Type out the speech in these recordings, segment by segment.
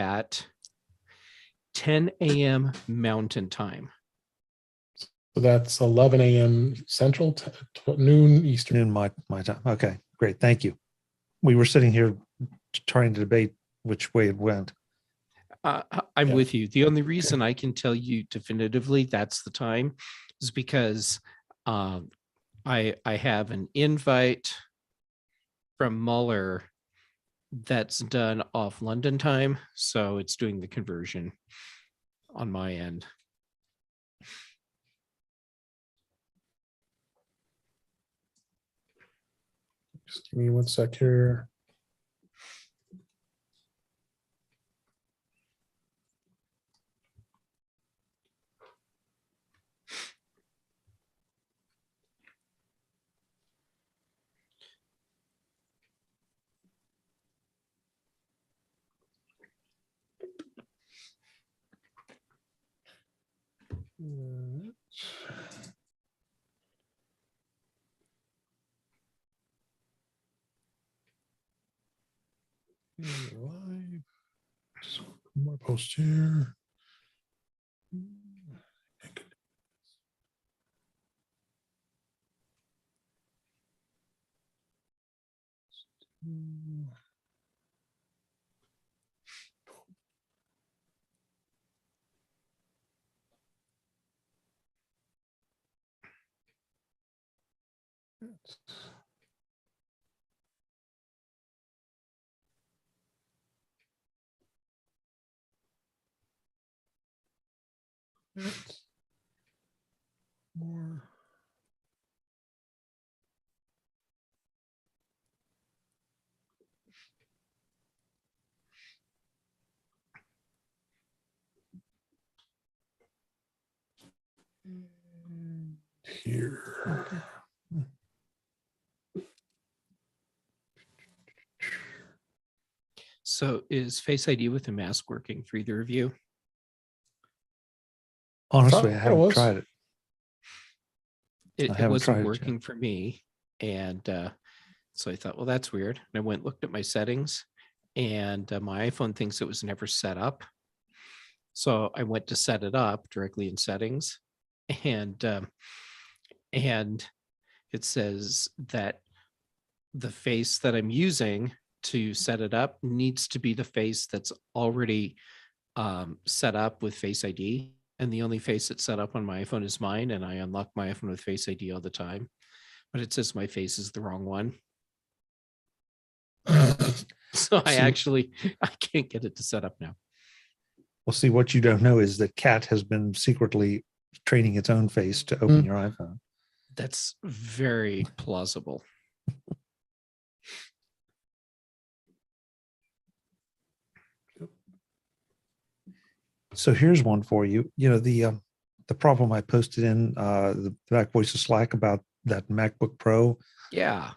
at 10 a.m. Mountain Time. So that's 11 a.m. Central, noon Eastern. Noon my time. Okay, great. Thank you. We were sitting here trying to debate which way it went. I'm with you. The only reason I can tell you definitively that's the time is because I have an invite from Muller that's done off London time, so it's doing the conversion on my end. Just give me 1 sec here. Live. Just more posts here. More. Here. So is Face ID with a mask working for either of you? Honestly, I haven't tried it. It wasn't working for me. And so I thought, well, that's weird. And I went and looked at my settings, and my iPhone thinks it was never set up. So I went to set it up directly in settings, and it says that the face that I'm using to set it up needs to be the face that's already set up with Face ID. And the only face that's set up on my iPhone is mine, and I unlock my iPhone with Face ID all the time. But it says my face is the wrong one. So I can't get it to set up now. Well, see, what you don't know is that Cat has been secretly training its own face to open your iPhone. That's very plausible. So here's one for you. You know, the problem I posted in the Back Voice of Slack about that MacBook Pro. Yeah.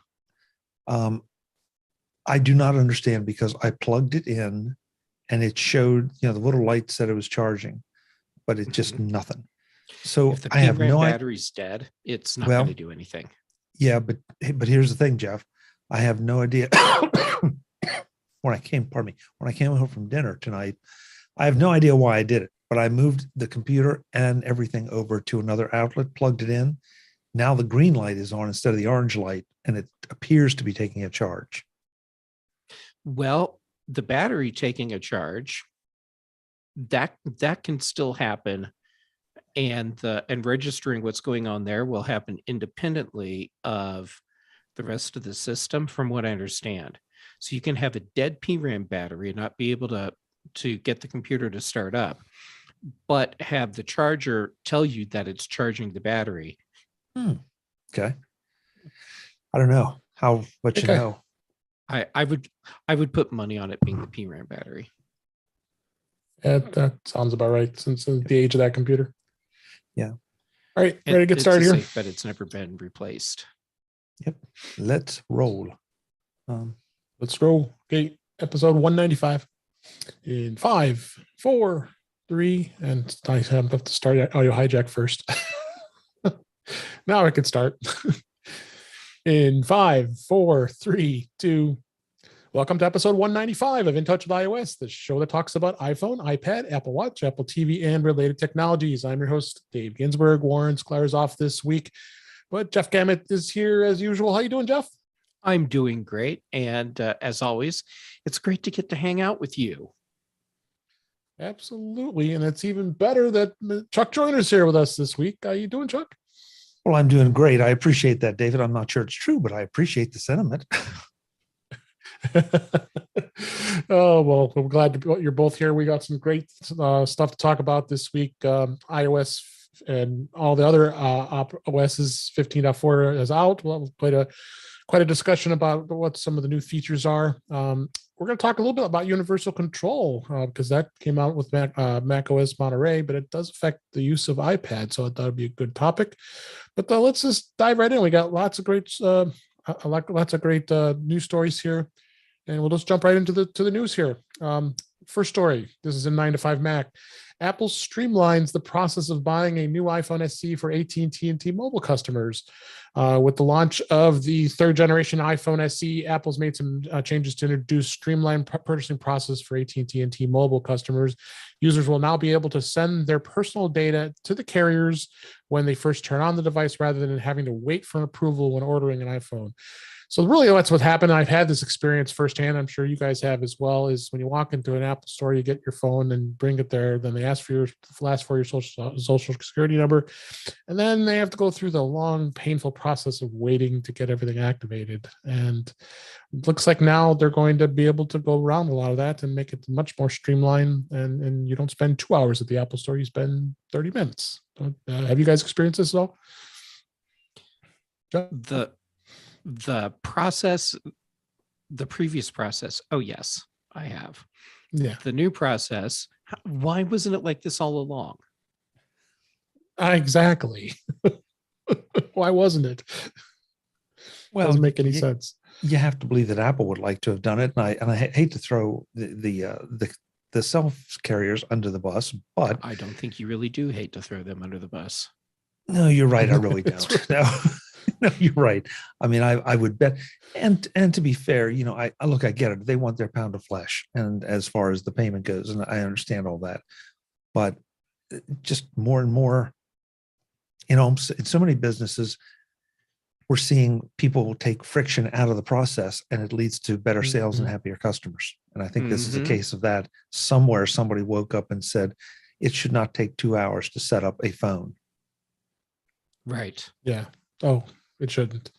I do not understand, because I plugged it in and it showed, you know, the little light said it was charging, but it's just nothing. So if the I have no battery's dead, it's not going to do anything. Yeah, but here's the thing, Jeff. I have no idea. When I came home from dinner tonight, I have no idea why I did it, but I moved the computer and everything over to another outlet, plugged it in. Now the green light is on instead of the orange light, and it appears to be taking a charge. Well, the battery taking a charge, that can still happen, and registering what's going on there will happen independently of the rest of the system, from what I understand. So you can have a dead PRAM battery and not be able to get the computer to start up, but have the charger tell you that it's charging the battery. Okay. I don't know what you know. I would put money on it being the PRAM battery. Yeah, that sounds about right, since the age of that computer. Yeah. All right, ready to get started here. But it's never been replaced. Yep. Let's roll. Let's roll. Okay, episode 195. In 5, 4, 3, and I have to start audio hijack first. Now I can start. In 5, 4, 3, 2, Welcome to episode 195 of In Touch with iOS, the show that talks about iPhone, iPad, Apple Watch, Apple TV, and related technologies. I'm your host, Dave Ginsburg. Warren Sklar's off this week, but Jeff Gamet is here as usual. How you doing, Jeff? I'm doing great. And as always, it's great to get to hang out with you. Absolutely. And it's even better that Chuck Joyner's here with us this week. How you doing, Chuck? Well, I'm doing great. I appreciate that, David. I'm not sure it's true, but I appreciate the sentiment. Oh, well, I'm glad you're both here. We got some great stuff to talk about this week. iOS and all the other OSs 15.4 is out. We'll have quite a discussion about what some of the new features are. We're going to talk a little bit about universal control because that came out with Mac OS Monterey, but it does affect the use of iPad, so I thought it'd be a good topic. But let's just dive right in. We got lots of great news stories here, and we'll just jump right into the news here. First story. This is in 9 to 5 Mac. Apple streamlines the process of buying a new iPhone SE for AT&T and T-Mobile customers. With the launch of the third generation iPhone SE, Apple's made some changes to introduce streamlined purchasing process for AT&T and T-Mobile customers. Users will now be able to send their personal data to the carriers when they first turn on the device rather than having to wait for an approval when ordering an iPhone. So really that's what happened. I've had this experience firsthand. I'm sure you guys have as well, is when you walk into an Apple store, you get your phone and bring it there. Then they ask for your social security number. And then they have to go through the long, painful process of waiting to get everything activated. And it looks like now they're going to be able to go around a lot of that and make it much more streamlined. And you don't spend 2 hours at the Apple store, you spend 30 minutes. Have you guys experienced this at all? John? The process, the previous process. Oh, yes, I have. Yeah. The new process. Why wasn't it like this all along? Exactly. Why wasn't it? Well, doesn't make any sense. You have to believe that Apple would like to have done it, and I hate to throw the self carriers under the bus, but I don't think you really do hate to throw them under the bus. No, you're right. I really don't. No. No, you're right. I mean, I would bet, and to be fair, I look, I get it. They want their pound of flesh, and as far as the payment goes, and I understand all that, but just more and more, in so many businesses, we're seeing people take friction out of the process, and it leads to better sales and happier customers. And I think this is a case of that. Somewhere, somebody woke up and said, it should not take 2 hours to set up a phone. Right. Yeah. Oh, it shouldn't.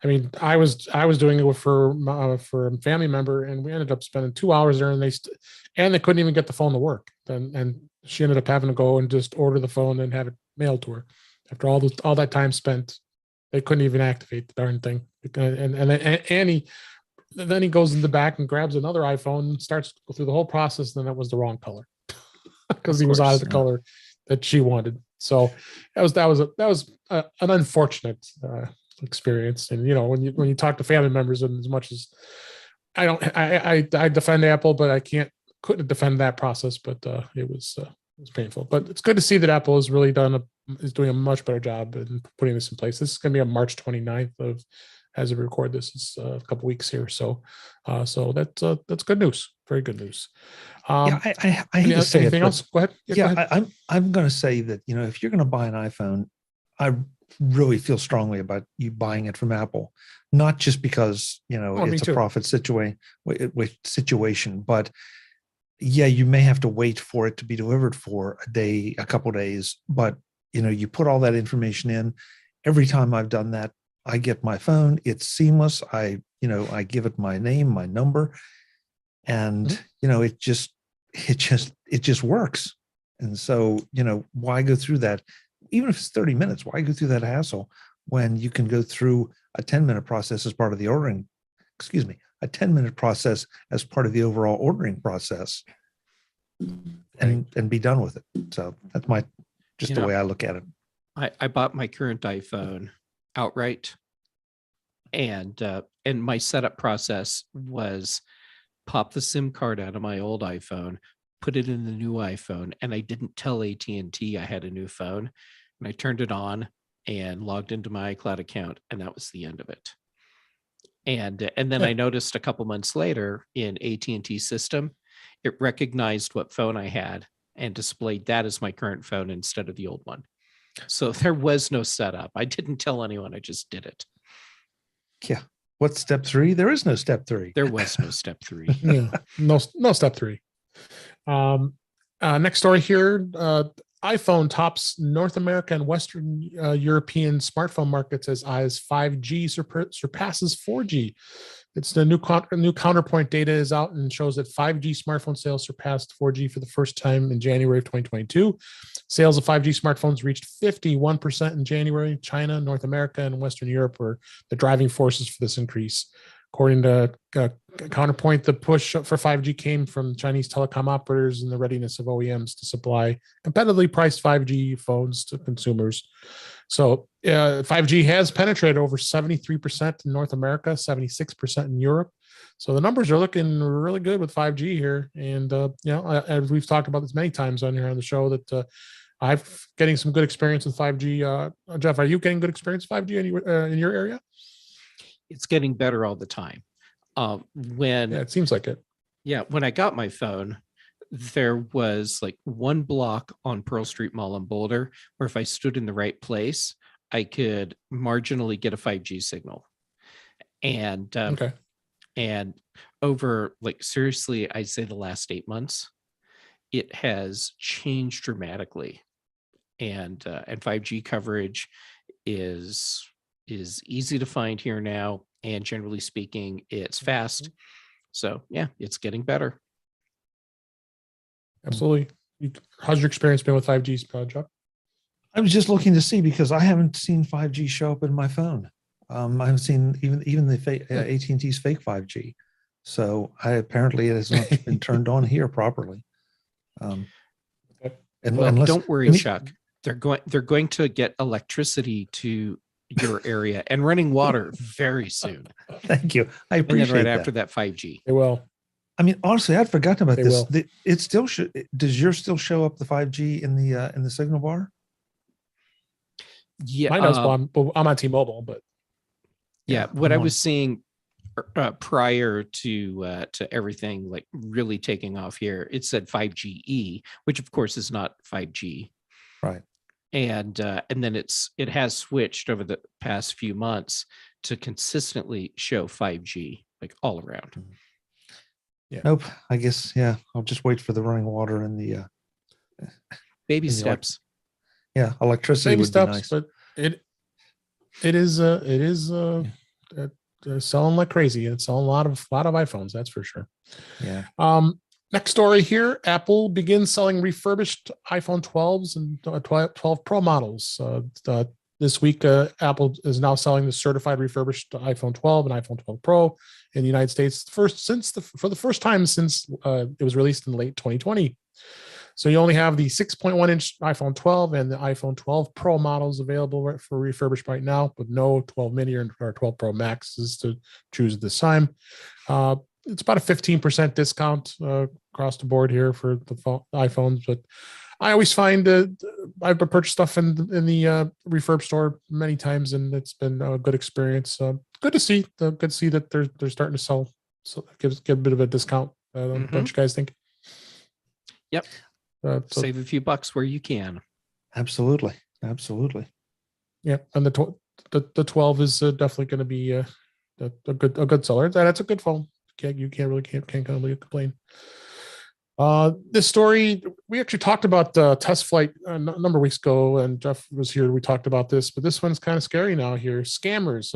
I mean, I was doing it for a family member, and we ended up spending 2 hours there, and they couldn't even get the phone to work. And she ended up having to go and just order the phone and have it mailed to her. After all that time spent, they couldn't even activate the darn thing. And then he goes in the back and grabs another iPhone and starts to go through the whole process. And then that was the wrong color because he was out of the color that she wanted. So that was an unfortunate experience. And when you talk to family members, and as much as I defend Apple, but I couldn't defend that process. But it was painful. But it's good to see that Apple has really is doing a much better job in putting this in place. This is going to be on March 29th as we record this. Is a couple weeks here. So that's good news. Very good news. I hate to say anything it, else? Go ahead. I'm going to say that if you're going to buy an iPhone, I really feel strongly about you buying it from Apple, not just because it's a profit situation, but you may have to wait for it to be delivered for a couple of days, but you put all that information in. Every time I've done that, I get my phone. It's seamless. I give it my name, my number, and it just works. And so why go through that? Even if it's 30 minutes, why go through that hassle when you can go through a 10-minute process as part of the ordering? Excuse me, a 10-minute process as part of the overall ordering process, and be done with it. So that's the way I look at it. I bought my current iPhone outright, and my setup process was pop the SIM card out of my old iPhone, put it in the new iPhone, and I didn't tell AT&T I had a new phone, and I turned it on and logged into my iCloud account, and that was the end of it. And then Yeah. I noticed a couple months later in AT&T system, it recognized what phone I had and displayed that as my current phone instead of the old one. So there was no setup. I didn't tell anyone. I just did it. Yeah. What's step 3? There is no step 3. There was no step 3. Yeah, no step 3. Next story here. iPhone tops North America and Western European smartphone markets as 5G surpasses 4G. It's the new counterpoint data is out and shows that 5G smartphone sales surpassed 4G for the first time in January of 2022. Sales of 5G smartphones reached 51% in January. China, North America, and Western Europe were the driving forces for this increase. According to Counterpoint, the push for 5G came from Chinese telecom operators and the readiness of OEMs to supply competitively priced 5G phones to consumers. So 5G has penetrated over 73% in North America, 76% in Europe. So the numbers are looking really good with 5G here. And, as we've talked about this many times on here on the show, that I'm getting some good experience with 5G. Jeff, are you getting good experience with 5G in your area? It's getting better all the time. Yeah, it seems like it. Yeah, when I got my phone, there was like one block on Pearl Street Mall in Boulder where if I stood in the right place, I could marginally get a 5G signal. And Okay. and over, like, seriously, I'd say the last 8 months, it has changed dramatically. And 5G coverage is easy to find here now, and generally speaking, it's fast. So yeah, it's getting better. Absolutely. How's your experience been with 5G, Jeff? I was just looking to see because I haven't seen 5G show up in my phone. I haven't seen even the fake AT&T's fake 5G. So apparently it has not been turned on here properly. Well, Unless, don't worry, Chuck. They're going to get electricity to your area and running water very soon. Thank you. I And appreciate then right that. after that 5G. They will. I mean, honestly, I'd forgotten about They this. will. It still should. Does yours still show up the 5G in the signal bar? Yeah, Mine does. I'm on T-Mobile, but yeah. What I I'm on- was seeing prior to everything like really taking off here, it said 5GE, which of course is not 5G. Right. And then it has switched over the past few months to consistently show 5G like all around. Yeah. Nope. I guess I'll just wait for the running water and the Baby in the steps. electricity baby would steps. be nice. But it is selling like crazy. It's selling a lot of iPhones. That's for sure. Yeah. Next story here: Apple begins selling refurbished iPhone 12s and 12 Pro models. This week, Apple is now selling the certified refurbished iPhone 12 and iPhone 12 Pro in the United States for the first time since it was released in late 2020. So you only have the 6.1-inch iPhone 12 and the iPhone 12 Pro models available for refurbished right now, with no 12 mini or 12 Pro Maxes to choose this time. It's about a 15% discount across the board here for the iPhones, but I always find I've purchased stuff in the refurb store many times, and it's been a good experience. Good to see that they're starting to sell. So give a bit of a discount. Don't you guys think? Yep. Save a few bucks where you can. Absolutely. Yeah, and the 12 is definitely going to be a good seller. That's a good phone. You can't really complain. This story, we actually talked about the test flight a number of weeks ago, and Jeff was here. We talked about this, but this one's kind of scary now. Here, scammers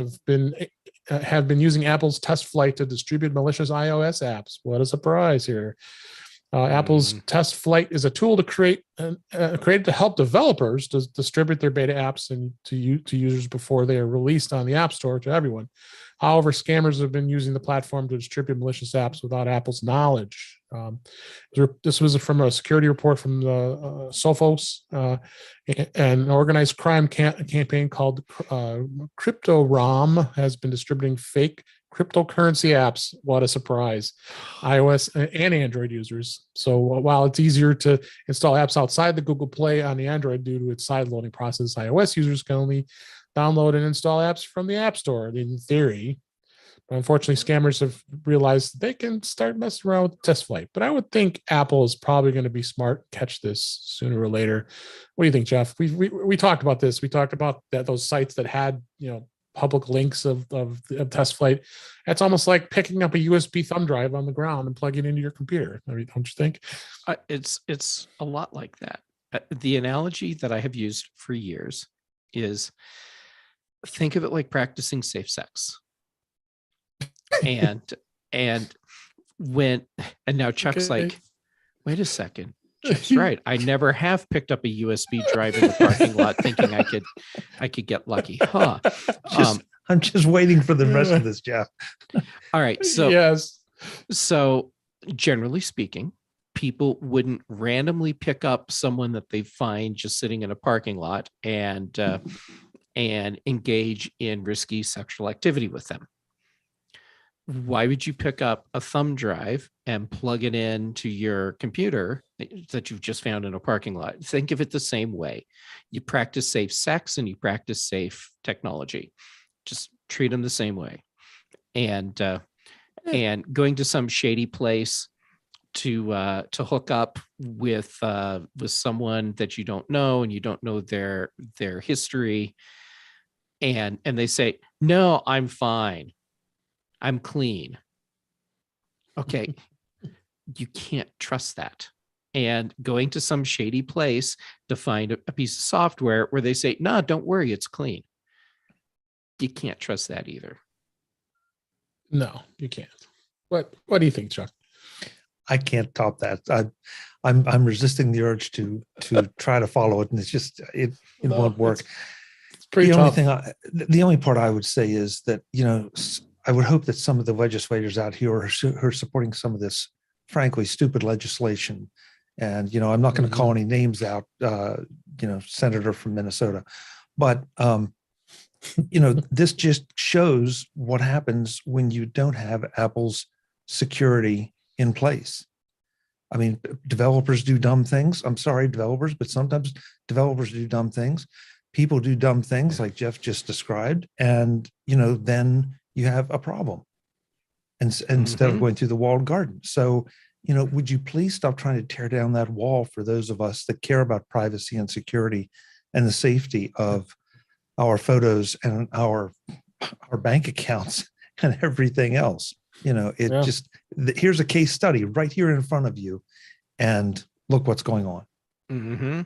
have been using Apple's test flight to distribute malicious iOS apps. What a surprise here! Apple's test flight is a tool to created to help developers to distribute their beta apps and to users before they are released on the App Store to everyone. However, scammers have been using the platform to distribute malicious apps without Apple's knowledge. This was from a security report from the Sophos, an organized crime campaign called CryptoROM has been distributing fake cryptocurrency apps. What a surprise. iOS and Android users. So while it's easier to install apps outside the Google Play on the Android due to its side loading process, iOS users can only download and install apps from the App Store in theory. Unfortunately, scammers have realized they can start messing around with test flight. But I would think Apple is probably going to be smart, catch this sooner or later. What do you think, Jeff? We talked about this. We talked about that those sites that had public links of test flight. It's almost like picking up a USB thumb drive on the ground and plugging it into your computer. I mean, don't you think? It's a lot like that. The analogy that I have used for years is, think of it like practicing safe sex. And now Chuck's Okay. like, wait a second. Chuck's right. I never have picked up a USB drive in the parking lot thinking I could get lucky. Huh. I'm just waiting for the rest of this, Jeff. All right. So yes. So generally speaking, people wouldn't randomly pick up someone that they find just sitting in a parking lot and engage in risky sexual activity with them. Why would you pick up a thumb drive and plug it into your computer that you've just found in a parking lot? Think of it the same way. You practice safe sex and you practice safe technology. Just treat them the same way. And going to some shady place to hook up with someone that you don't know and you don't know their history, and they say, no, I'm fine, I'm clean. Okay. You can't trust that. And going to some shady place to find a piece of software where they say, no, don't worry, it's clean. You can't trust that either. No, you can't. What do you think, Chuck? I can't top that. I'm resisting the urge to try to follow it, and it's just it won't work. It's pretty tough. The only part I would say is that I would hope that some of the legislators out here who are supporting some of this, frankly, stupid legislation, and I'm not going to call any names out, senator from Minnesota, but this just shows what happens when you don't have Apple's security in place. I mean, developers do dumb things. I'm sorry, developers, but sometimes developers do dumb things. People do dumb things like Jeff just described, and then you have a problem. And instead of going through the walled garden. So, would you please stop trying to tear down that wall for those of us that care about privacy and security and the safety of our photos and our bank accounts and everything else? Here's a case study right here in front of you, and look what's going on. Mm-hmm.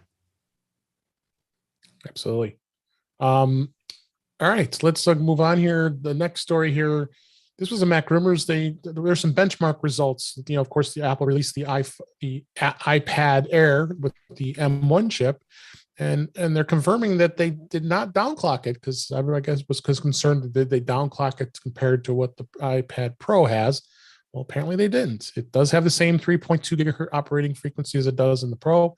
Absolutely. All right, let's move on here. The next story here, this was a Mac Rumors. There's some benchmark results. Of course, the Apple released the iPad Air with the M1 chip, and they're confirming that they did not downclock it, because everyone, I guess, was concerned that they downclock it compared to what the iPad Pro has. Well, apparently they didn't. It does have the same 3.2 gigahertz operating frequency as it does in the Pro.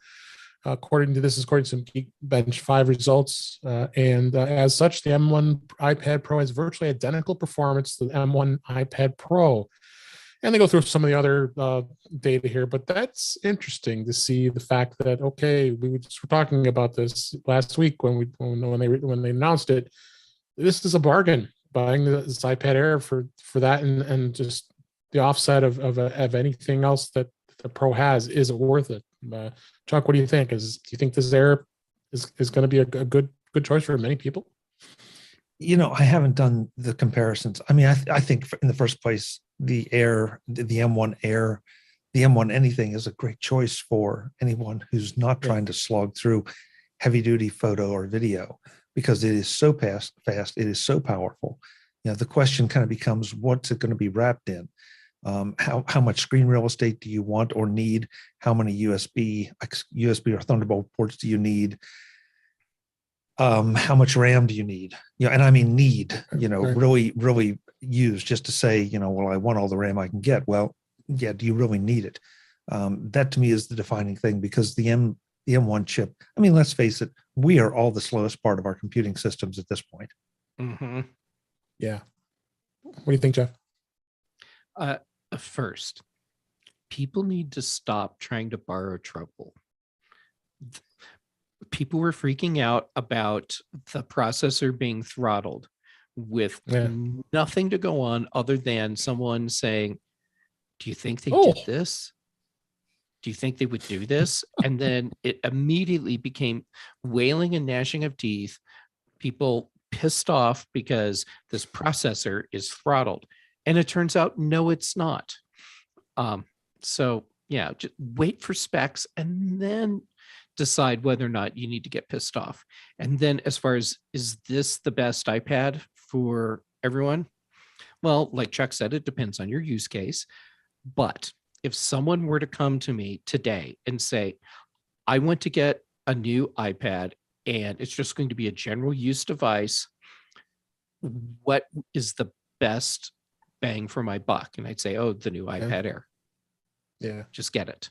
According to some Geekbench 5 results. And as such, the M1 iPad Pro has virtually identical performance to the M1 iPad Pro. And they go through some of the other data here, but that's interesting to see the fact that, okay, we were talking about this last week when they announced it. This is a bargain, buying this iPad Air for that, and just the offset of anything else that the Pro has isn't worth it. Chuck, what do you think? Do you think this Air is going to be a good choice for many people? I haven't done the comparisons. I mean, I think in the first place, the Air, the M1 Air, the M1 anything is a great choice for anyone who's not trying to slog through heavy duty photo or video, because it is so fast, it is so powerful. The question kind of becomes, what's it going to be wrapped in? How much screen real estate do you want or need? How many USB or Thunderbolt ports do you need? How much RAM do you need? And I mean need, really use, just to say, well, I want all the RAM I can get. Well, yeah, do you really need it? That to me is the defining thing, because the M1 chip, I mean, let's face it, we are all the slowest part of our computing systems at this point. Mm-hmm. Yeah. What do you think, Jeff? First, people need to stop trying to borrow trouble. People were freaking out about the processor being throttled with Yeah. nothing to go on other than someone saying, do you think they Oh. did this? Do you think they would do this? And then it immediately became wailing and gnashing of teeth, people pissed off because this processor is throttled. And it turns out, no, it's not. So yeah, just wait for specs and then decide whether or not you need to get pissed off. And then as far as, is this the best iPad for everyone? Well, like Chuck said, it depends on your use case. But if someone were to come to me today and say, I want to get a new iPad and it's just going to be a general use device, what is the best bang for my buck? And I'd say, oh, the new iPad Air. Yeah. Just get it.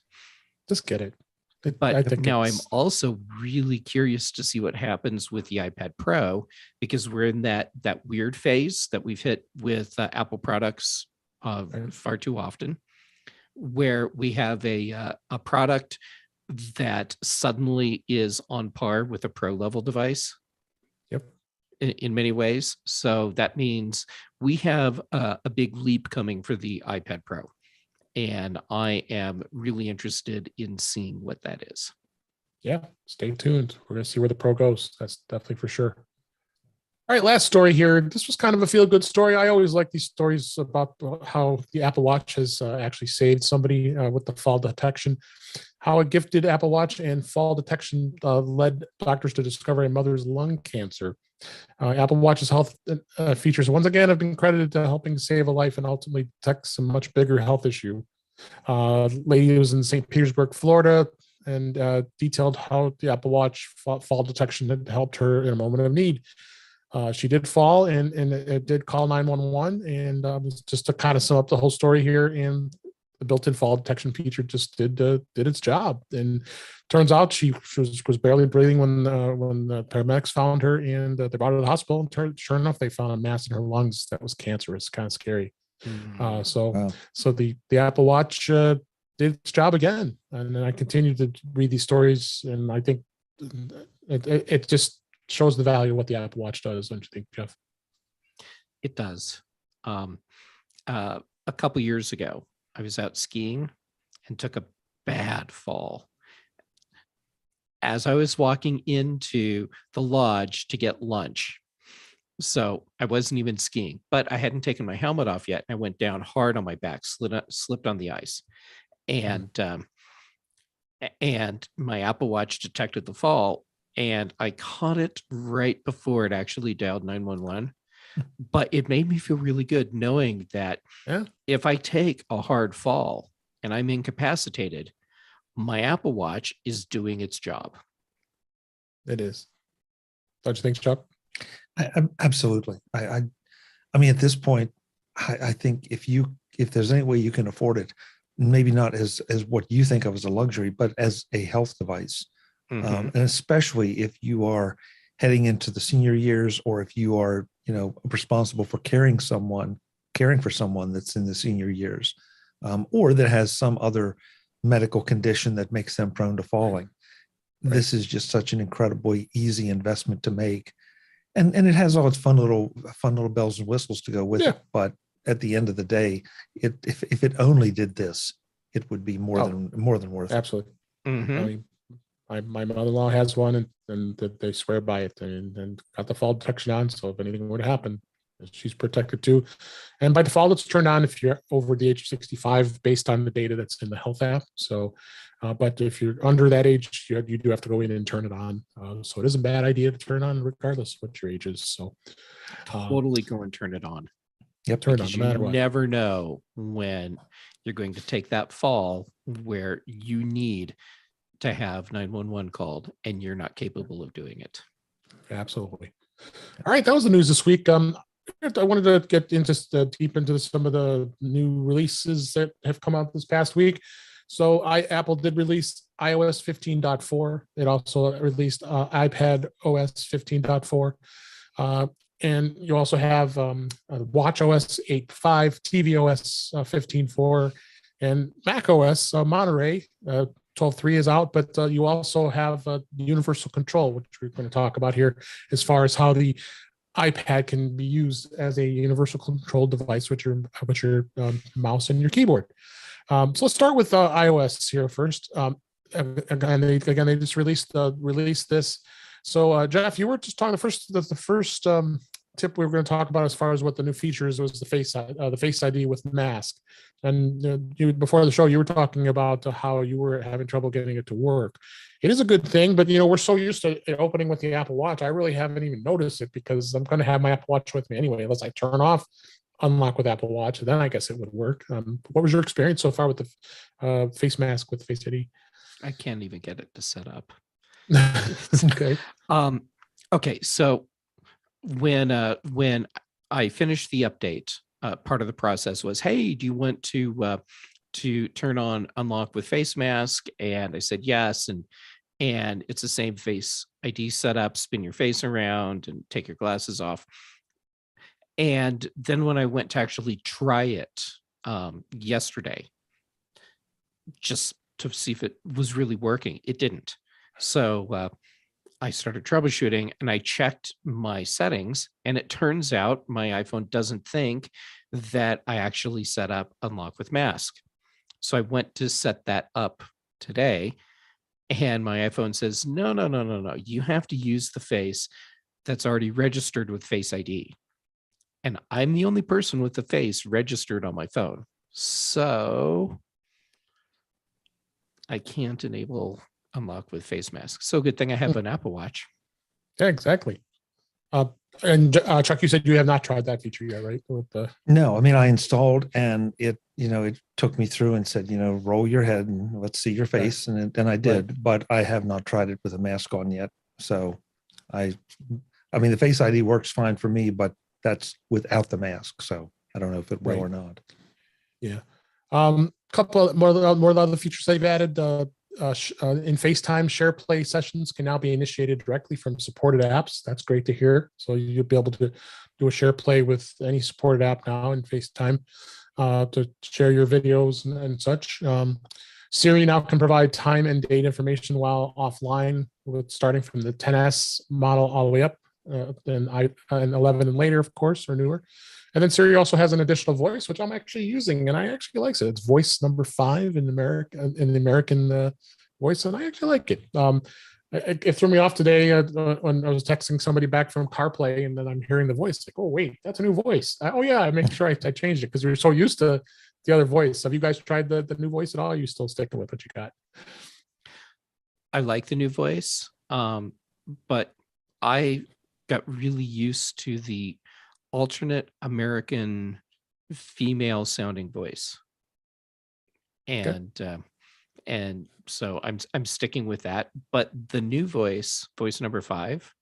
Just get it. But I think now I'm also really curious to see what happens with the iPad Pro, because we're in that weird phase that we've hit with Apple products far too often, where we have a product that suddenly is on par with a Pro level device. Yep. In many ways. So that means we have a big leap coming for the iPad Pro. And I am really interested in seeing what that is. Yeah, stay tuned. We're going to see where the Pro goes. That's definitely for sure. All right, last story here. This was kind of a feel-good story. I always like these stories about how the Apple Watch has actually saved somebody with the fall detection. How a gifted Apple Watch and fall detection led doctors to discover a mother's lung cancer. Apple Watch's health features once again have been credited to helping save a life and ultimately detect some much bigger health issue. Lady was in St. Petersburg, Florida, and detailed how the Apple Watch fall detection had helped her in a moment of need. She did fall and it did call 911, and just to kind of sum up the whole story here, and the built-in fall detection feature just did its job. And turns out she was barely breathing when the paramedics found her, and they brought her to the hospital. And sure enough, they found a mass in her lungs that was cancerous. Kind of scary. Wow. So the Apple Watch did its job again, and then I continue to read these stories, and I think it just shows the value of what the Apple Watch does. Don't you think, Jeff? It does. A couple years ago, I was out skiing and took a bad fall. As I was walking into the lodge to get lunch, so I wasn't even skiing, but I hadn't taken my helmet off yet. I went down hard on my back, slipped on the ice, and my Apple Watch detected the fall, and I caught it right before it actually dialed 911. But it made me feel really good knowing that if I take a hard fall and I'm incapacitated, my Apple Watch is doing its job. It is. Don't you think, Chuck? Absolutely. I mean, at this point, I think if there's any way you can afford it, maybe not as what you think of as a luxury, but as a health device, and especially if you are heading into the senior years, or if you are, responsible for caring for someone that's in the senior years, or that has some other medical condition that makes them prone to falling. Right. This is just such an incredibly easy investment to make. And it has all its fun little bells and whistles to go with it. But at the end of the day, if it only did this, it would be more than worth it. Absolutely. I mean, my mother-in-law has one, and they swear by it, and got the fall detection on. So if anything were to happen, she's protected too. And by default, it's turned on if you're over the age of 65, based on the data that's in the health app. So, but if you're under that age, you do have to go in and turn it on. So it is a bad idea to turn on regardless of what your age is. So totally go and turn it on. Yep, turn it on no matter what. You never know when you're going to take that fall where you need to have 911 called and you're not capable of doing it. Absolutely. All right, that was the news this week. I wanted to get into deep into some of the new releases that have come out this past week. So Apple did release iOS 15.4. It also released iPad OS 15.4. And you also have Watch OS 8.5, tvOS 15.4, and Mac OS Monterey 12.3 is out. But you also have universal control, which we're going to talk about here, as far as how the iPad can be used as a universal control device with your mouse and your keyboard. So let's start with iOS here first. Again, they just released this. So Jeff, you were just talking the first tip we were going to talk about as far as what the new features was the Face ID with mask. And before the show, you were talking about how you were having trouble getting it to work. It is a good thing, but we're so used to it opening with the Apple Watch. I really haven't even noticed it because I'm going to have my Apple Watch with me anyway, unless I turn off unlock with Apple Watch. Then I guess it would work. What was your experience so far with the face mask with Face ID? I can't even get it to set up. Okay. Okay. So when I finished the update, part of the process was, hey, do you want to turn on unlock with face mask? And I said yes, and it's the same Face ID setup. Spin your face around and take your glasses off. And then when I went to actually try it yesterday, just to see if it was really working, it didn't. So I started troubleshooting and I checked my settings, and it turns out my iPhone doesn't think that I actually set up unlock with mask. So I went to set that up today, and my iPhone says, no, you have to use the face that's already registered with Face ID. And I'm the only person with the face registered on my phone. So I can't enable unlock with face mask. So good thing I have an Apple Watch. Yeah, exactly. And Chuck, you said you have not tried that feature yet, right? No, I mean, I installed and it took me through and said, roll your head and let's see your face. Right. And I did, right. But I have not tried it with a mask on yet. So I mean, the Face ID works fine for me, but that's without the mask. So I don't know if it will or not. Yeah. Couple more other features they've added. In FaceTime, share play sessions can now be initiated directly from supported apps. That's great to hear. So you'll be able to do a share play with any supported app now in FaceTime to share your videos and such. Siri now can provide time and date information while offline, starting from the 10S model all the way up, and 11 and later, of course, or newer. And then Siri also has an additional voice, which I'm actually using, and I actually like it. It's voice number 5 in the American voice, and I actually like it. It threw me off today when I was texting somebody back from CarPlay, and then I'm hearing the voice. Like, oh wait, that's a new voice. I make sure I changed it because we were so used to the other voice. Have you guys tried the new voice at all? Are you still sticking with what you got? I like the new voice, but I got really used to the alternate American female sounding voice. And so I'm sticking with that. But the new voice number 5,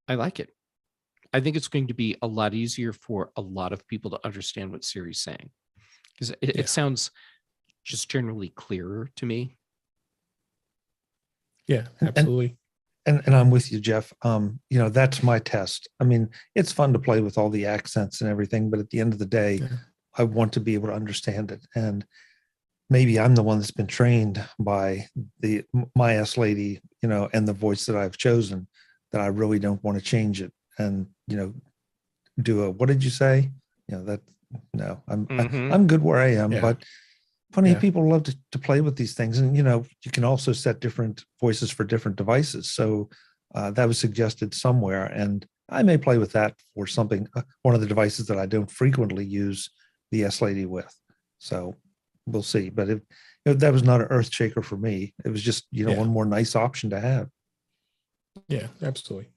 I like it. I think it's going to be a lot easier for a lot of people to understand what Siri's saying, because it sounds just generally clearer to me. Yeah, absolutely. And I'm with you, Jeff. That's my test. I mean, it's fun to play with all the accents and everything, but at the end of the day, I want to be able to understand it. And maybe I'm the one that's been trained by my S lady, and the voice that I've chosen, that I really don't want to change it and, do a, what did you say? I'm good where I am, but funny, people love to play with these things. And, you can also set different voices for different devices. So that was suggested somewhere. And I may play with that for something, one of the devices that I don't frequently use the S Lady with. So we'll see. But that was not an earth shaker for me. It was just, one more nice option to have. Yeah, absolutely.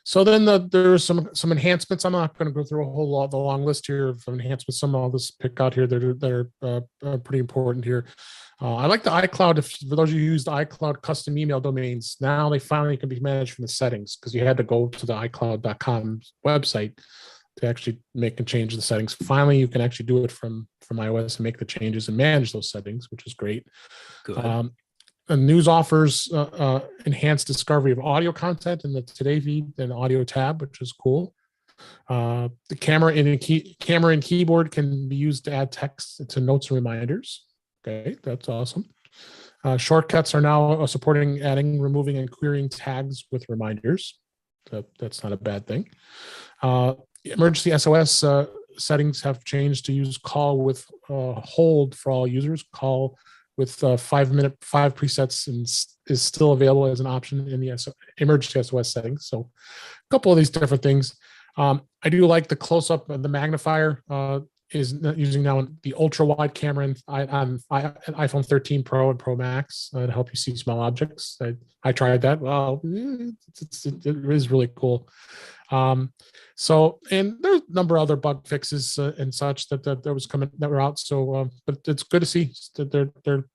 So then there's some enhancements. I'm not going to go through a whole lot, the long list here of enhancements. Some I'll just pick out here that are pretty important here. I like the iCloud. For those of you who use the iCloud custom email domains, now they finally can be managed from the settings, because you had to go to the iCloud.com website to actually make and change the settings. Finally, you can actually do it from iOS and make the changes and manage those settings, which is great. Good. News offers enhanced discovery of audio content in the Today feed and audio tab, which is cool. The camera and keyboard can be used to add text to notes and reminders. Okay, that's awesome. Shortcuts are now supporting adding, removing, and querying tags with reminders. that's not a bad thing. Emergency SOS settings have changed to use call with hold for all users. Call with 5 presets is still available as an option in the emergency SOS settings. So a couple of these different things. I do like the close up of the magnifier is using now the ultra wide camera on iPhone 13 Pro and Pro Max to help you see small objects. I tried that. Well, it is really cool. So, and there's a number of other bug fixes and such that were out. So, but it's good to see that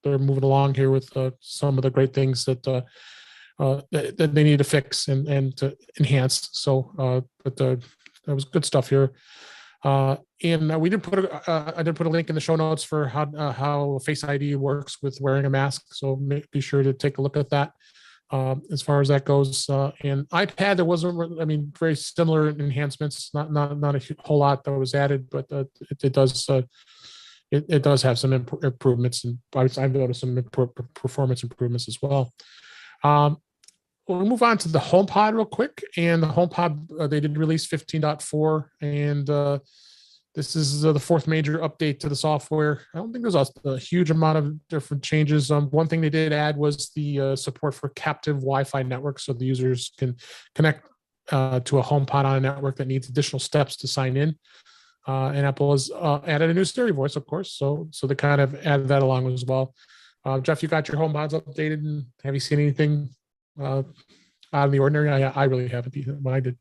they're moving along here with some of the great things that that they need to fix and to enhance. So, but that was good stuff here. And we did I did put a link in the show notes for how Face ID works with wearing a mask. So be sure to take a look at that. As far as that goes, and iPad, there wasn't, very similar enhancements, not a whole lot that was added, but it does have some improvements, and I've noticed some performance improvements as well. We'll move on to the HomePod real quick, and the HomePod, they did release 15.4, and this is the fourth major update to the software. I don't think there's a huge amount of different changes. One thing they did add was the support for captive Wi-Fi networks, so the users can connect to a HomePod on a network that needs additional steps to sign in. And Apple has added a new Siri voice, of course, so they kind of added that along as well. Jeff, you got your HomePods updated, and have you seen anything out of the ordinary? I really haven't either. When I did,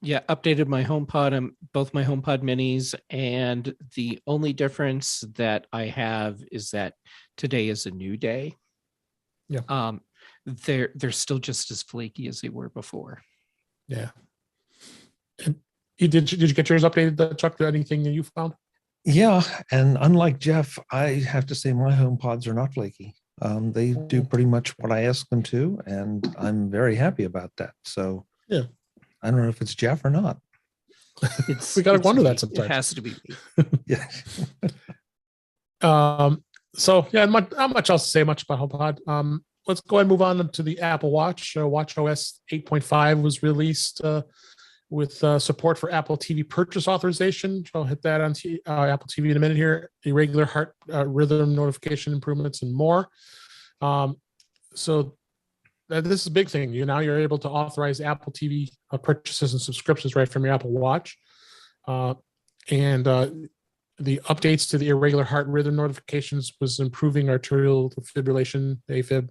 updated my HomePod, both my HomePod minis, and the only difference that I have is that today is a new day. Yeah. They're still just as flaky as they were before. Yeah. And did you get yours updated, Chuck? Anything that you found? Yeah, and unlike Jeff, I have to say my HomePods are not flaky. They do pretty much what I ask them to, and I'm very happy about that. So yeah. I don't know if it's Jeff or not. We got to wonder that sometimes. It has to be me. Yeah. So yeah, not much else to say much about HomePod. Let's go ahead and move on to the Apple Watch. WatchOS 8.5 was released with support for Apple TV purchase authorization. I'll hit that on Apple TV in a minute here. Irregular heart rhythm notification improvements and more. So this is a big thing. You're able to authorize Apple TV purchases and subscriptions right from your Apple Watch. And the updates to the irregular heart rhythm notifications was improving arterial fibrillation, AFib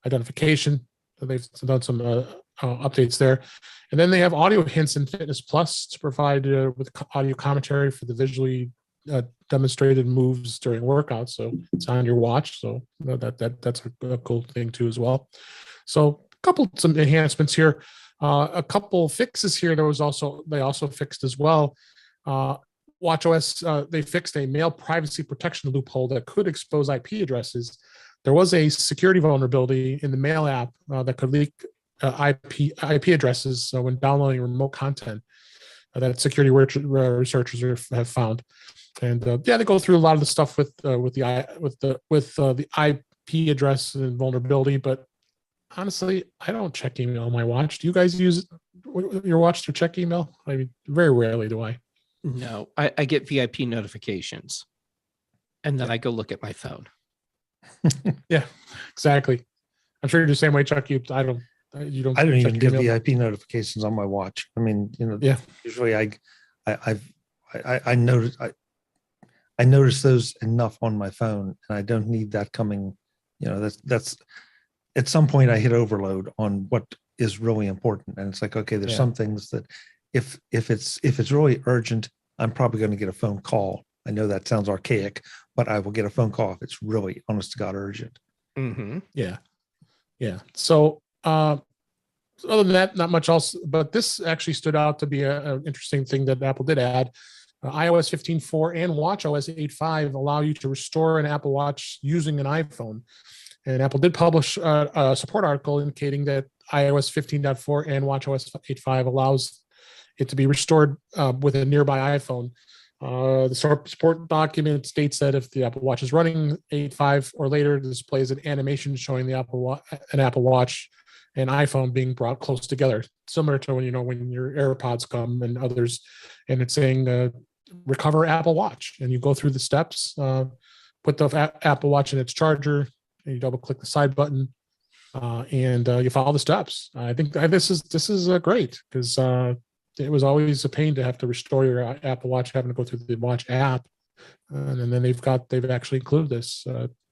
identification. They've done some updates there. And then they have audio hints in Fitness Plus to provide with audio commentary for the visually demonstrated moves during workouts. So it's on your watch. So that's a cool thing too as well. So some enhancements here, a couple fixes here. They also fixed as well. WatchOS, they fixed a mail privacy protection loophole that could expose IP addresses. There was a security vulnerability in the Mail app that could leak IP addresses when downloading remote content that security researchers have found. And they go through a lot of the stuff with the IP address and vulnerability. But honestly, I don't check email on my watch. Do you guys use your watch to check email? Very rarely do I. No, I get VIP notifications, and then I go look at my phone. Yeah, exactly. I'm sure you're the same way, Chuck. I don't even get VIP notifications on my watch. Yeah. Usually I notice those enough on my phone, and I don't need that coming. That's at some point I hit overload on what is really important, and it's like, okay, there's some things that if it's really urgent, I'm probably going to get a phone call. I know that sounds archaic, but I will get a phone call if it's really honest to God urgent. Mm-hmm. Yeah. So other than that, not much else, but this actually stood out to be an interesting thing that Apple did add. iOS 15.4 and WatchOS 8.5 allow you to restore an Apple Watch using an iPhone. And Apple did publish a support article indicating that iOS 15.4 and WatchOS 8.5 allows it to be restored with a nearby iPhone. The support document states that if the Apple Watch is running 8.5 or later, it displays an animation showing an Apple Watch and iPhone being brought close together, similar to when your AirPods come and others, and it's saying recover Apple Watch, and you go through the steps, put the Apple Watch in its charger, and you double click the side button, and you follow the steps. I think this is great, because it was always a pain to have to restore your Apple Watch, having to go through the Watch app, and then they've actually included this.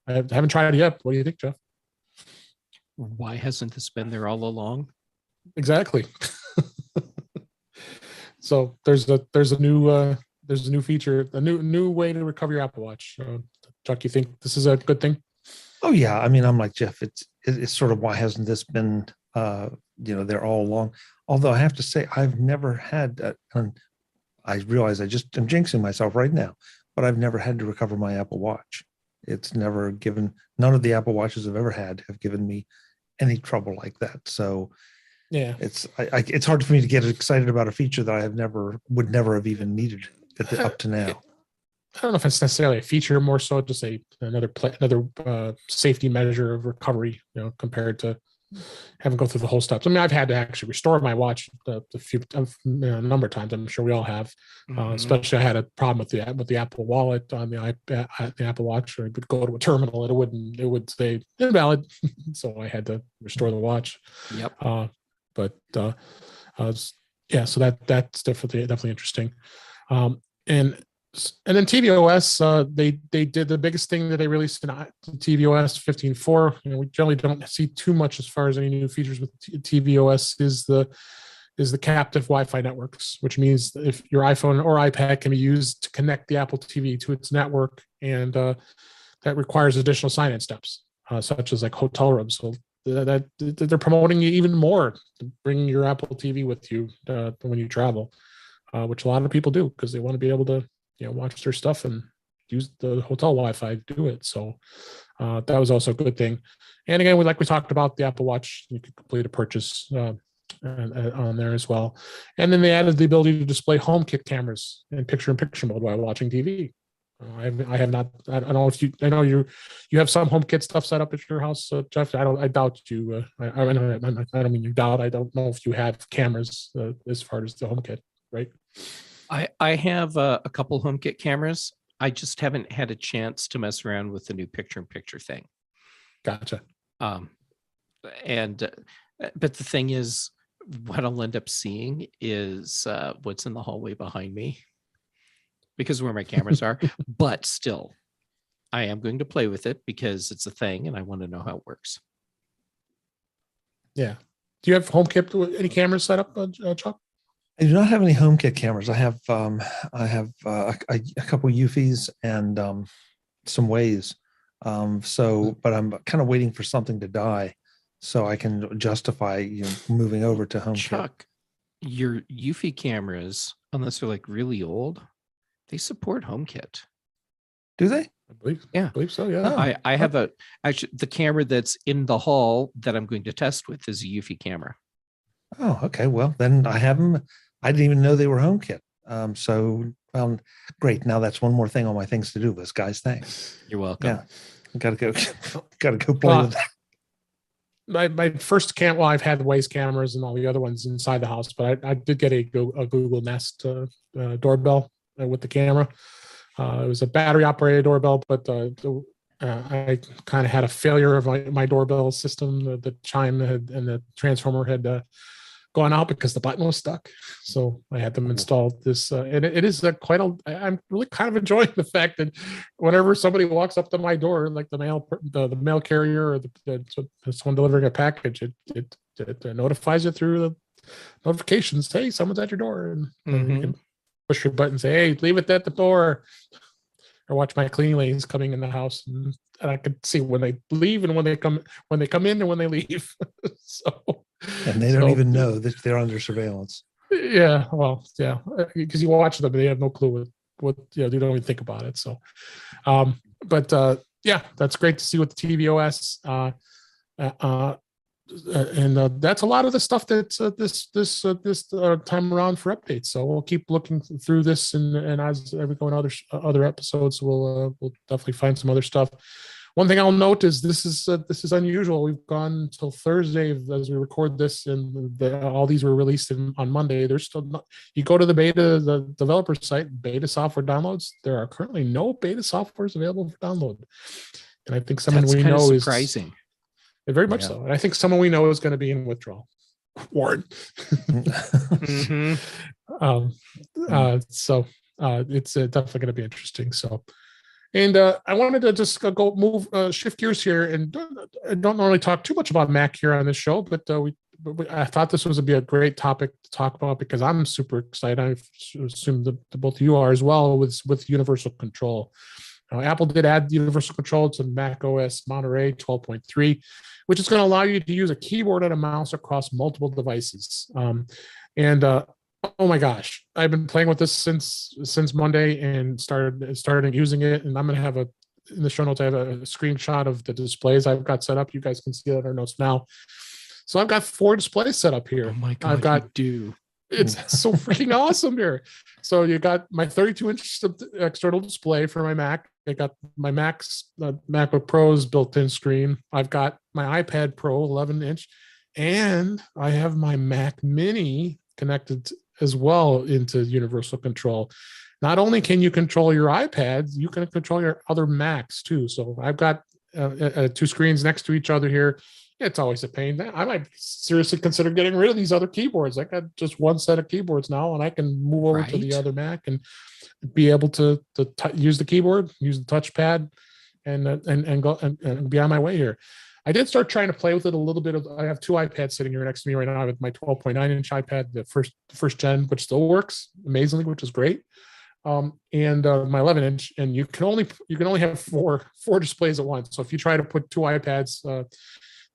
I haven't tried it yet. What do you think, Jeff? Why hasn't this been there all along? Exactly. So there's a new feature, a new way to recover your Apple Watch. Chuck, you think this is a good thing? Oh yeah, I mean, I'm like Jeff. It's sort of, why hasn't this been there all along? Although I have to say, I've never had. I realize I'm jinxing myself right now, but I've never had to recover my Apple Watch. It's never given. None of the Apple Watches I've ever had have given me any trouble like that. So Yeah, it's hard for me to get excited about a feature that I would never have even needed up to now. I don't know if it's necessarily a feature, more so just another safety measure of recovery, compared to having to go through the whole steps. I mean, I've had to actually restore my watch a number of times. I'm sure we all have. Especially, I had a problem with the Apple Wallet on the Apple Watch, or I would go to a terminal and it would say invalid, so I had to restore the watch. Yep. So that's definitely interesting. And then tvOS, they did the biggest thing that they released in tvOS 15.4. We generally don't see too much as far as any new features with tvOS is the captive Wi-Fi networks, which means if your iPhone or iPad can be used to connect the Apple TV to its network, and that requires additional sign-in steps, such as like hotel rooms. So that they're promoting you even more to bring your Apple TV with you when you travel, which a lot of people do because they want to be able to watch their stuff and use the hotel Wi-Fi to do it. So that was also a good thing. And again, we talked about the Apple Watch, you could complete a purchase on there as well. And then they added the ability to display HomeKit cameras in picture-in-picture mode while watching TV. I have not. I don't know if you. I know you have some HomeKit stuff set up at your house, Jeff. I doubt you. I don't mean you doubt. I don't know if you have cameras as far as the HomeKit, right? I have a couple HomeKit cameras. I just haven't had a chance to mess around with the new picture-in-picture thing. Gotcha. But the thing is, what I'll end up seeing is what's in the hallway behind me, because of where my cameras are. But still, I am going to play with it because it's a thing and I want to know how it works. Yeah. Do you have HomeKit with any cameras set up, Chuck? I do not have any HomeKit cameras. I have a couple Eufys and some Ways. But I'm kind of waiting for something to die so I can justify moving over to HomeKit. Chuck, your Eufy cameras, unless they're like really old, they support HomeKit. Do they? I believe so. Yeah. I have the camera that's in the hall that I'm going to test with is a Eufy camera. Oh, okay. Well, then I have them. I didn't even know they were HomeKit. Great. Now that's one more thing on my things to do list, guys. Thanks. You're welcome. Yeah. Gotta go play with that. My first I've had Waze cameras and all the other ones inside the house, but I did get a Google Nest doorbell with the camera. It was a battery operated doorbell, but I kind of had a failure of my doorbell system. The chime and the transformer had gone out because the button was stuck. So I had them install this, and it is I'm really kind of enjoying the fact that whenever somebody walks up to my door, like the mail carrier or someone delivering a package, it notifies you through the notifications. Hey, someone's at your door, and you can push your button and say, hey, leave it at the door. Or watch my cleaning ladies coming in the house, and I could see when they leave and when they come in and when they leave. And they don't even know that they're under surveillance. Yeah, well, yeah, because you watch them, they have no clue what they don't even think about it. So, yeah, that's great to see with the tvOS. And that's a lot of the stuff that's this time around for updates. So we'll keep looking through this, and as we go in other episodes, we'll definitely find some other stuff. One thing I'll note is this is unusual. We've gone until Thursday as we record this, and all these were released on Monday. There's still not. You go to the developer site, beta software downloads. There are currently no beta softwares available for download, and I think someone That's we kind of know surprising. is very much Yeah. so. And I think someone we know is going to be in withdrawal. Warren. Mhm. So it's definitely going to be interesting. So. And I wanted to just shift gears here, and I don't normally talk too much about Mac here on this show, but I thought this was be a great topic to talk about because I'm super excited. I assume that both of you are as well with universal control. Apple did add universal control to Mac OS Monterey 12.3, which is going to allow you to use a keyboard and a mouse across multiple devices. Oh my gosh, I've been playing with this since Monday and started using it. And I'm going to have in the show notes, I have a screenshot of the displays I've got set up. You guys can see that in our notes now. So I've got 4 displays set up here. Oh my God, It's so freaking awesome here. So you got my 32-inch external display for my Mac. I got my MacBook Pro's built-in screen. I've got my iPad Pro 11-inch, and I have my Mac Mini connected as well into universal control. Not only can you control your iPads, you can control your other Macs too. So I've got 2 screens next to each other here. It's always a pain. I might seriously consider getting rid of these other keyboards. I got just one set of keyboards now, and I can move over to the other Mac and be able to use the keyboard, use the touchpad, and go and be on my way here. I did start trying to play with it a little bit. I have 2 iPads sitting here next to me right now with my 12.9-inch iPad, the first gen, which still works amazingly, which is great. And my 11-inch, and you can only have four displays at once. So if you try to put 2 iPads,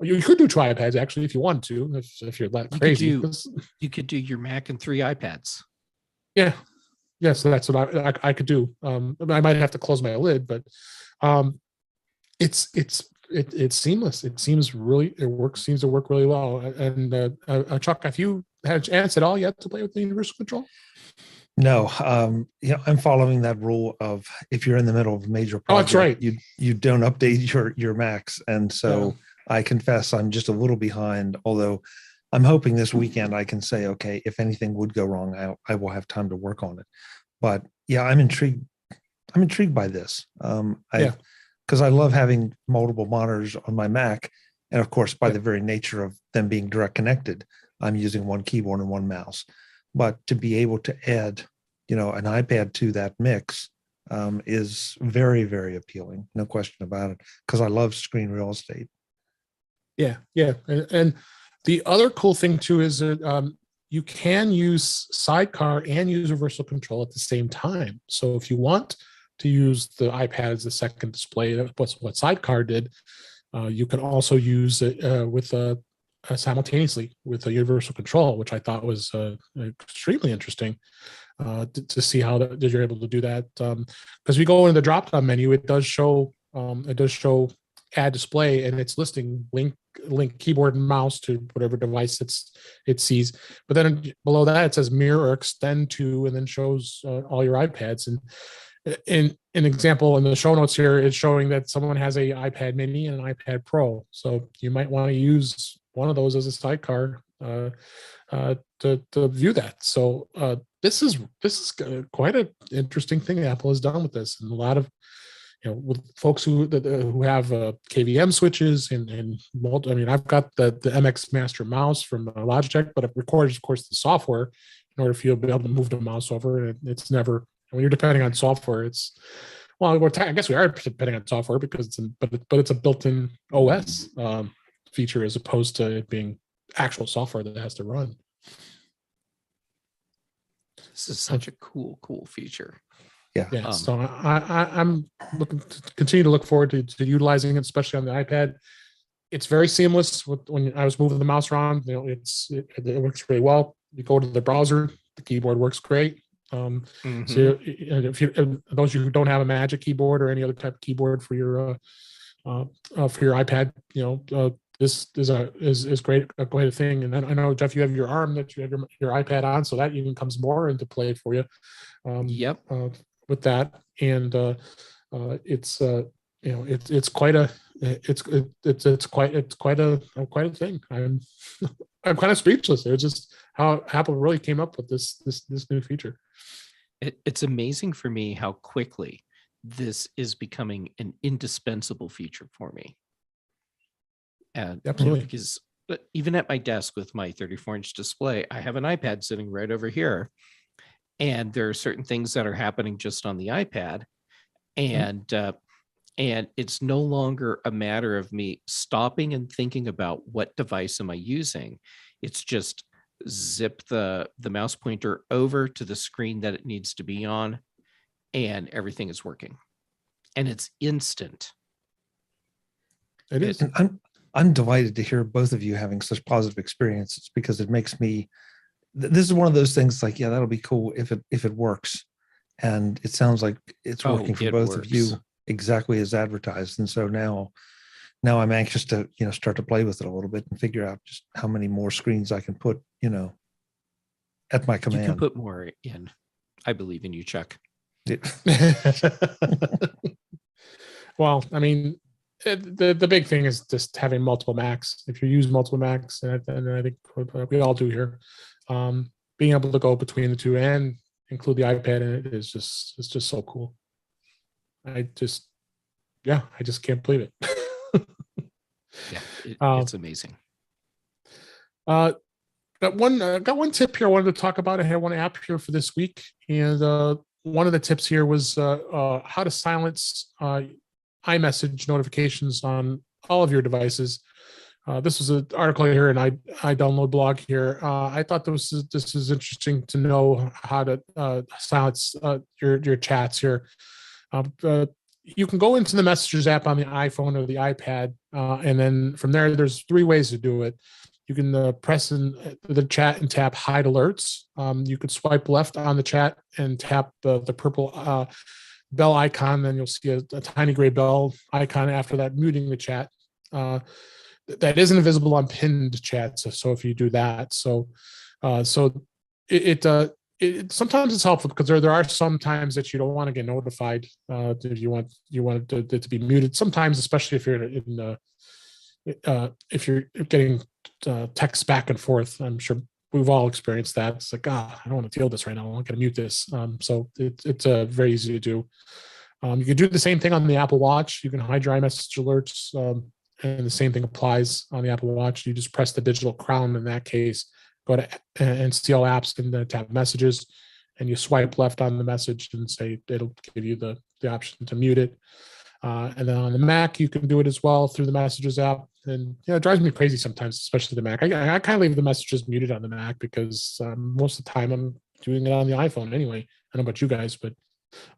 you could do 2 iPads actually if you want to, if you're that crazy. You could do your Mac and 3 iPads. Yeah. So that's what I could do. I might have to close my lid, but it's seamless. It seems to work really well. And Chuck, have you had a chance at all yet to play with the universal control? No, I'm following that rule of if you're in the middle of a major project, that's right. You don't update your Macs, and so I confess I'm just a little behind. Although I'm hoping this weekend I can say, okay, if anything would go wrong, I will have time to work on it. But yeah, I'm intrigued. I'm intrigued by this. Because I love having multiple monitors on my Mac, and of course, by the very nature of them being direct connected, I'm using one keyboard and one mouse. But to be able to add, an iPad to that mix is very, very appealing. No question about it, because I love screen real estate. Yeah. And the other cool thing too is that you can use Sidecar and use universal control at the same time. So if you want to use the iPad as the second display, that's what Sidecar did. You can also use it with simultaneously with a universal control, which I thought was extremely interesting to see how you're able to do that. Because we go into the drop-down menu, it does show add display, and it's listing link keyboard and mouse to whatever device it sees. But then below that it says mirror or extend to, and then shows all your iPads. And in an example in the show notes here is showing that someone has a iPad Mini and an iPad Pro, so you might want to use one of those as a sidecar to view that. So this is quite an interesting thing Apple has done with this, and a lot of with folks who have KVM switches and I've got the MX Master mouse from Logitech, but it records, of course, the software in order for you to be able to move the mouse over. And it's never, when you're depending on software, I guess we are depending on software because it's a built-in OS feature as opposed to it being actual software that has to run. This is such a cool feature. Yeah. So I'm looking to continue to look forward to utilizing it, especially on the iPad. It's very seamless. When I was moving the mouse around, it works really well. You go to the browser, the keyboard works great. So if those of you who don't have a Magic keyboard or any other type of keyboard for your iPad, this is great, a great thing. And then I know, Jeff, you have your ARM that you have your iPad on, so that even comes more into play for you. With that, and it's it's quite a quite a thing. I'm kind of speechless. It's just how Apple really came up with this new feature. It's amazing for me how quickly this is becoming an indispensable feature for me. And Absolutely. because even at my desk with my 34-inch display, I have an iPad sitting right over here. And there are certain things that are happening just on the iPad. And it's no longer a matter of me stopping and thinking about what device am I using. It's just zip the mouse pointer over to the screen that it needs to be on, and everything is working. And it's instant. It is. And I'm delighted to hear both of you having such positive experiences, because it makes me, this is one of those things like, yeah, that'll be cool if it works. And it sounds like it's working for both of you exactly as advertised. And so now I'm anxious to, start to play with it a little bit and figure out just how many more screens I can put, at my command. You can put more in. I believe in you, Chuck. Yeah. Well, I mean, the big thing is just having multiple Macs. If you use multiple Macs, and I think we all do here, being able to go between the two and include the iPad in it it's just so cool. I just can't believe it. Yeah, it's amazing. Got one tip here I wanted to talk about. I had one app here for this week, and one of the tips here was how to silence iMessage notifications on all of your devices. This was an article here, and I download blog here. I thought this is interesting to know how to silence your chats here. You can go into the Messages app on the iPhone or the iPad, and then from there, there's 3 ways to do it. You can press in the chat and tap Hide Alerts. You could swipe left on the chat and tap the purple bell icon. Then you'll see a tiny gray bell icon after that, muting the chat. That isn't visible on pinned chats. So if you do that, it sometimes it's helpful because there are some times that you don't want to get notified. You want it to be muted. Sometimes, especially if you're getting text back and forth, I'm sure we've all experienced that. It's like, I don't want to deal with this right now. I'm not going to mute this. So it's very easy to do. You can do the same thing on the Apple Watch. You can hide your iMessage alerts, and the same thing applies on the Apple Watch. You just press the digital crown in that case, go to and see all apps and then tap Messages, and you swipe left on the message and say it'll give you the option to mute it. And then on the Mac, you can do it as well through the Messages app. And it drives me crazy sometimes, especially the Mac. I kind of leave the messages muted on the Mac because most of the time I'm doing it on the iPhone anyway. I don't know about you guys, but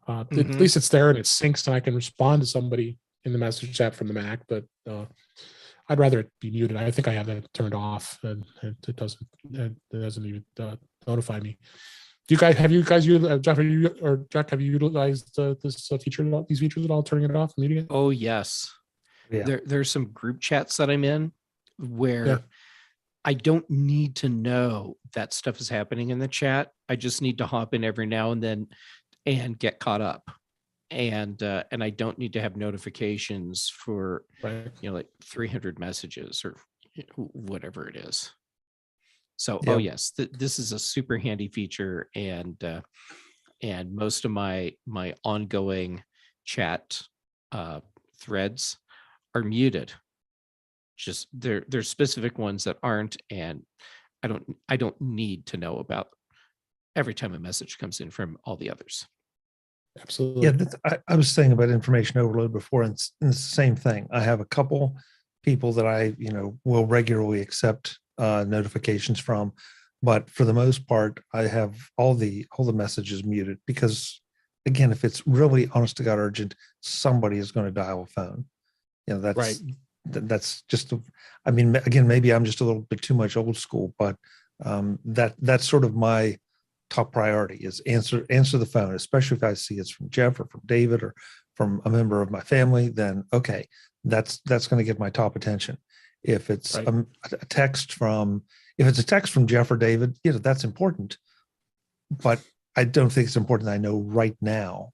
at least it's there and it syncs and I can respond to somebody in the Messages app from the Mac. But I'd rather it be muted. I think I have that turned off, and it doesn't even notify me. Jeff, have you utilized this feature, these features at all, turning it off, muting it? Oh yes. Yeah. There's some group chats that I'm in where I don't need to know that stuff is happening in the chat. I just need to hop in every now and then and get caught up. And I don't need to have notifications for like 300 messages or whatever it is. So oh yes, this is a super handy feature, and most of my ongoing chat threads are muted. Just there's specific ones that aren't, and I don't need to know about every time a message comes in from all the others. Absolutely. Yeah, I was saying about information overload before, and it's the same thing. I have a couple people that I will regularly accept notifications from, but for the most part, I have all the messages muted because, again, if it's really honest to God urgent, somebody is going to dial a phone. That's right. That's just, again, maybe I'm just a little bit too much old school, but that's sort of my top priority is answer the phone, especially if I see it's from Jeff or from David or from a member of my family. Then okay, that's going to get my top attention. If it's a text from Jeff or David, that's important, but I don't think it's important that I know right now.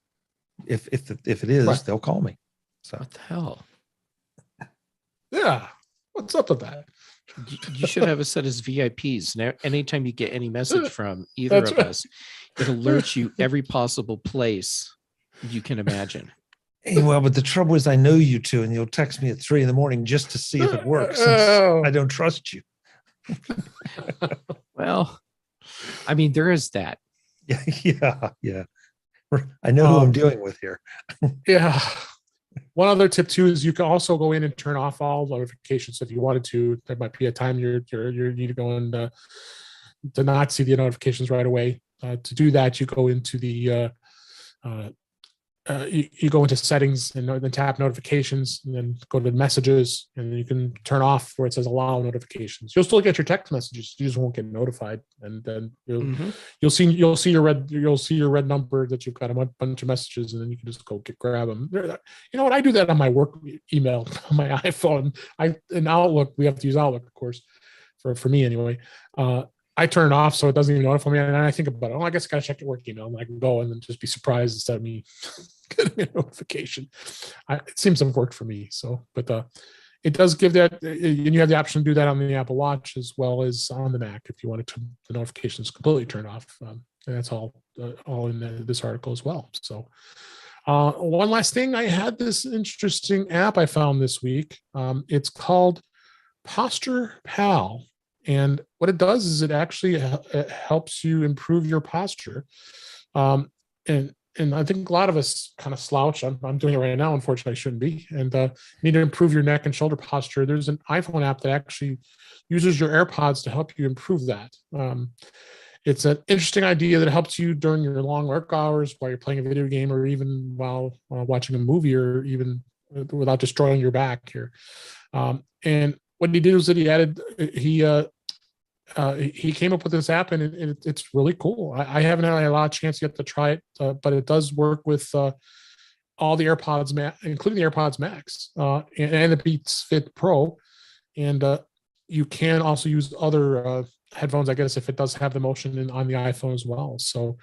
If it is, they'll call me. So What the hell? Yeah. What's up with that? You should have us set as VIPs. Now, anytime you get any message from either That's of right. us, it alerts you every possible place you can imagine. hey, well, but the trouble is I know you two, and you'll text me at 3 a.m. just to see if it works. Since I don't trust you. Well, I mean, there is that. Yeah. I know who I'm dealing with here. Yeah. One other tip too is you can also go in and turn off all notifications if you wanted to. There might be a time you need to go and to not see the notifications right away. To do that, you go into the you go into settings and then tap notifications, and then go to messages, and then you can turn off where it says allow notifications. You'll still get your text messages, you just won't get notified, and then you'll see your red number that you've got a bunch of messages, and then you can just go grab them. You know what? I do that on my work email on my iPhone. In Outlook, we have to use Outlook, of course, for me anyway. I turn it off so it doesn't even notify me. And then I think about it. Oh, I guess I gotta check your work email. And I can go and then just be surprised instead of me getting a notification. It seems to have worked for me. So, but it does give that, and you have the option to do that on the Apple Watch as well as on the Mac if you want the notifications completely turned off. And that's all in this article as well. So, one last thing, I had this interesting app I found this week. It's called Posture Pal. And what it does is it actually helps you improve your posture. And I think a lot of us kind of slouch. I'm doing it right now. Unfortunately, I shouldn't be. And need to improve your neck and shoulder posture. There's an iPhone app that actually uses your AirPods to help you improve that. It's an interesting idea that helps you during your long work hours while you're playing a video game, or even while watching a movie, or even without destroying your back here. And what he did was that he came up with this app, and it's really cool. I haven't had a lot of chance yet to try it, but it does work with all the AirPods, including the AirPods Max and the Beats Fit Pro. And you can also use other headphones, I guess, if it does have the motion on the iPhone as well. So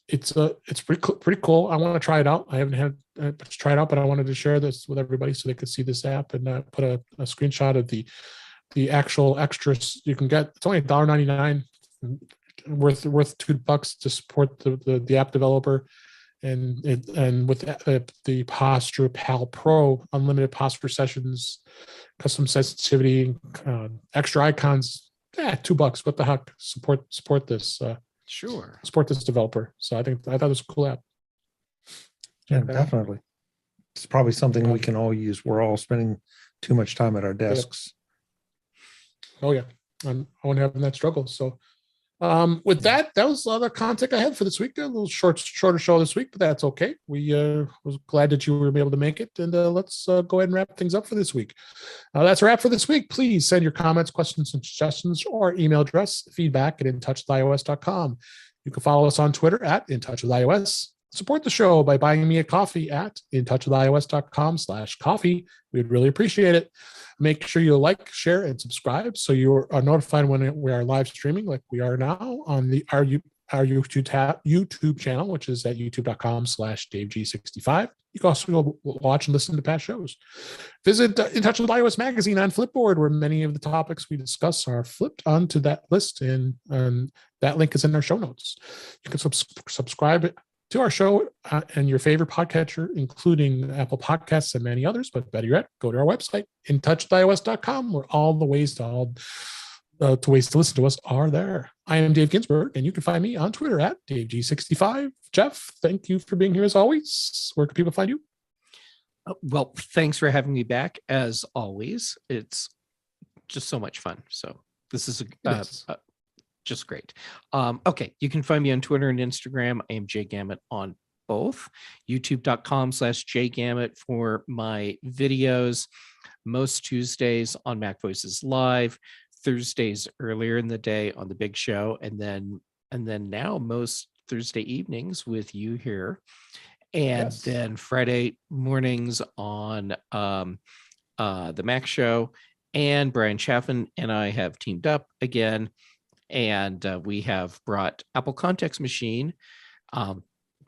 it's pretty cool. I want to try it out. I haven't had to try it out, but I wanted to share this with everybody so they could see this app, and put a screenshot of the actual extras you can get. It's only $1.99, worth $2 to support the app developer, and with the Posture Pal Pro, unlimited posture sessions, custom sensitivity, extra icons. $2. What the heck? Support this. Sure. Support this developer. So I thought it was a cool app. Yeah, definitely. It's probably something we can all use. We're all spending too much time at our desks. Oh yeah, I'm having that struggle. So with that was all the content I had for this week. A little shorter show this week, but that's okay. We was glad that you were able to make it, and let's go ahead and wrap things up for this week. That's a wrap for this week. Please send your comments, questions, and suggestions, or email address feedback@intouchwithios.com. You can follow us on Twitter @intouchwithios. Support the show by buying me a coffee at intouchwithios.com/coffee. We'd really appreciate it. Make sure you like, share, and subscribe so you are notified when we are live streaming, like we are now on our YouTube channel, which is at youtube.com/DaveG65. You can also go watch and listen to past shows. Visit In Touch with iOS magazine on Flipboard, where many of the topics we discuss are flipped onto that list, and that link is in our show notes. You can subscribe to our show and your favorite podcatcher, including Apple Podcasts and many others. But better yet, go to our website, intouchwithios.com, where all the ways to listen to us are there. I am Dave Ginsburg, and you can find me on Twitter @DaveG65. Jeff, thank you for being here as always. Where can people find you? Well, thanks for having me back. As always, it's just so much fun. So this is just great. Okay, you can find me on Twitter and Instagram. I am JGamut on both. YouTube.com/JGamut for my videos. Most Tuesdays on Mac Voices Live, Thursdays earlier in the day on the big show, and then now most Thursday evenings with you here, and then Friday mornings on the Mac show. And Brian Chaffin and I have teamed up again, and we have brought Apple Context Machine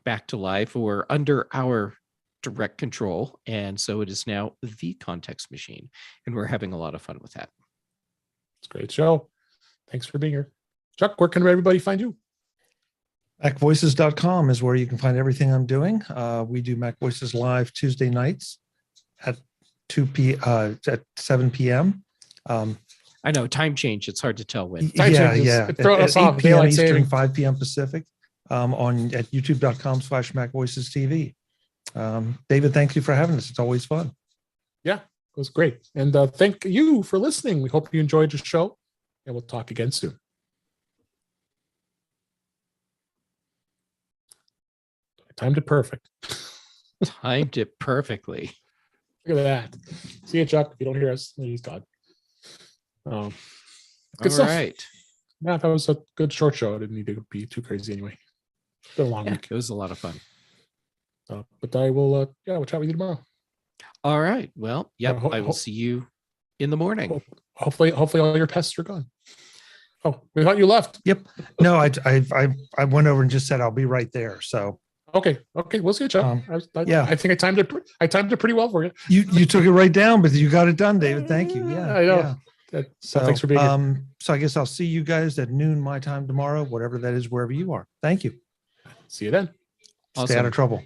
back to life, or under our direct control. And so it is now the context machine. And we're having a lot of fun with that. It's a great show. Thanks for being here. Chuck, where can everybody find you? MacVoices.com is where you can find everything I'm doing. We do Mac Voices live Tuesday nights at 7 p.m. I know time change. It's hard to tell when. Time changes. It throws us off. 8 p.m. Daylight Eastern, saving. 5 p.m. Pacific on at youtube.com/MacVoices TV. David, thank you for having us. It's always fun. Yeah, it was great. And thank you for listening. We hope you enjoyed the show, and we'll talk again soon. Timed it perfect. Timed it perfectly. Look at that. See you, Chuck. If you don't hear us, he's gone. Good All stuff. right. Yeah, that was a good short show. I didn't need to be too crazy anyway. It's been a long Yeah, week. it was a lot of fun. But I will, we'll chat with you tomorrow. All right. Well, yep. ho- I will ho- see you in the morning. Hopefully all your pests are gone. Oh, we thought you left. Yep. No, I went over and just said I'll be right there. So Okay. We'll see you, Chuck. yeah. I think I timed it pretty well for you. you took it right down, but you got it done, David. Thank you. Yeah, I know. yeah. So thanks for being here. So I guess I'll see you guys at noon my time tomorrow, whatever that is, wherever you are. Thank you. See you then. Stay out Awesome. of trouble.